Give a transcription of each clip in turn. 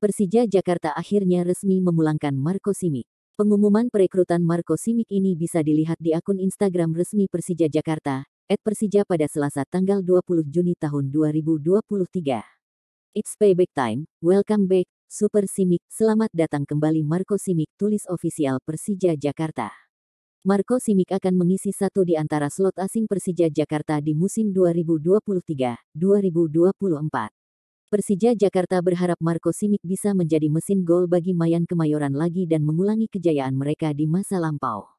Persija Jakarta akhirnya resmi memulangkan Marco Simic. Pengumuman perekrutan Marco Simic ini bisa dilihat di akun Instagram resmi Persija Jakarta, @persija pada Selasa tanggal 20 Juni tahun 2023. It's payback time, welcome back, Super Simic, selamat datang kembali Marco Simic, tulis ofisial Persija Jakarta. Marco Simic akan mengisi satu di antara slot asing Persija Jakarta di musim 2023-2024. Persija Jakarta berharap Marco Simic bisa menjadi mesin gol bagi Mayan Kemayoran lagi dan mengulangi kejayaan mereka di masa lampau.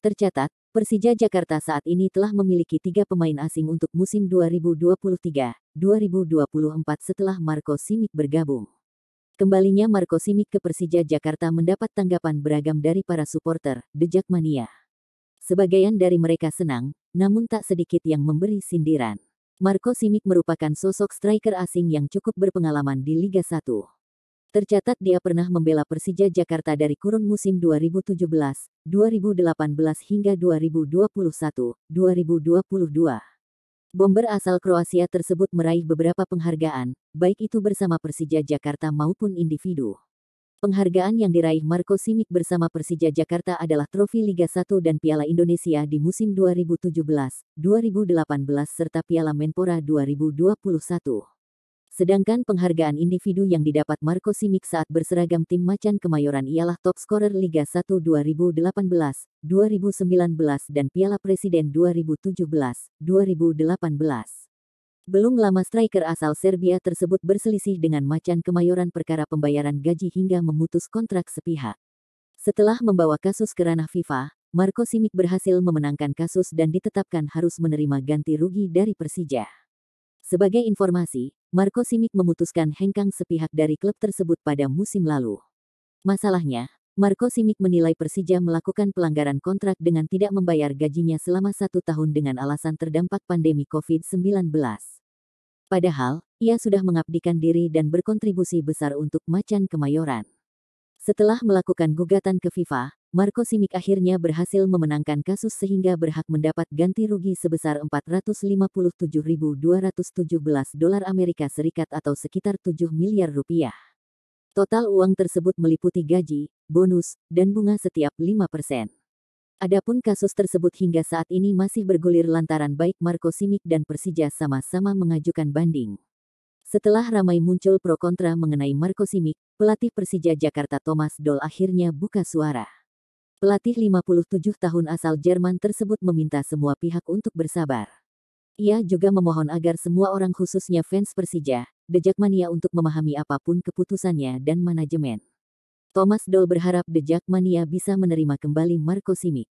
Tercatat, Persija Jakarta saat ini telah memiliki 3 pemain asing untuk musim 2023-2024 setelah Marco Simic bergabung. Kembalinya Marco Simic ke Persija Jakarta mendapat tanggapan beragam dari para supporter, The Jakmania. Sebagian dari mereka senang, namun tak sedikit yang memberi sindiran. Marco Simic merupakan sosok striker asing yang cukup berpengalaman di Liga 1. Tercatat dia pernah membela Persija Jakarta dari kurun musim 2017, 2018 hingga 2021-2022. Bomber asal Kroasia tersebut meraih beberapa penghargaan, baik itu bersama Persija Jakarta maupun individu. Penghargaan yang diraih Marco Simic bersama Persija Jakarta adalah trofi Liga 1 dan Piala Indonesia di musim 2017-2018 serta Piala Menpora 2021. Sedangkan penghargaan individu yang didapat Marco Simic saat berseragam tim Macan Kemayoran ialah top scorer Liga 1 2018, 2019 dan Piala Presiden 2017-2018. Belum lama striker asal Serbia tersebut berselisih dengan Macan Kemayoran perkara pembayaran gaji hingga memutus kontrak sepihak. Setelah membawa kasus ke ranah FIFA, Marco Simic berhasil memenangkan kasus dan ditetapkan harus menerima ganti rugi dari Persija. Sebagai informasi, Marco Simic memutuskan hengkang sepihak dari klub tersebut pada musim lalu. Masalahnya, Marco Simic menilai Persija melakukan pelanggaran kontrak dengan tidak membayar gajinya selama 1 tahun dengan alasan terdampak pandemi COVID-19. Padahal, ia sudah mengabdikan diri dan berkontribusi besar untuk Macan Kemayoran. Setelah melakukan gugatan ke FIFA, Marco Simic akhirnya berhasil memenangkan kasus sehingga berhak mendapat ganti rugi sebesar $457.217 Amerika Serikat atau sekitar 7 miliar rupiah. Total uang tersebut meliputi gaji, bonus, dan bunga setiap 5%. Adapun kasus tersebut hingga saat ini masih bergulir lantaran baik Marco Simic dan Persija sama-sama mengajukan banding. Setelah ramai muncul pro kontra mengenai Marco Simic, pelatih Persija Jakarta Thomas Doll akhirnya buka suara. Pelatih 57 tahun asal Jerman tersebut meminta semua pihak untuk bersabar. Ia juga memohon agar semua orang khususnya fans Persija, The Jakmania untuk memahami apapun keputusannya dan manajemen. Thomas Doll berharap The Jakmania bisa menerima kembali Marco Simic.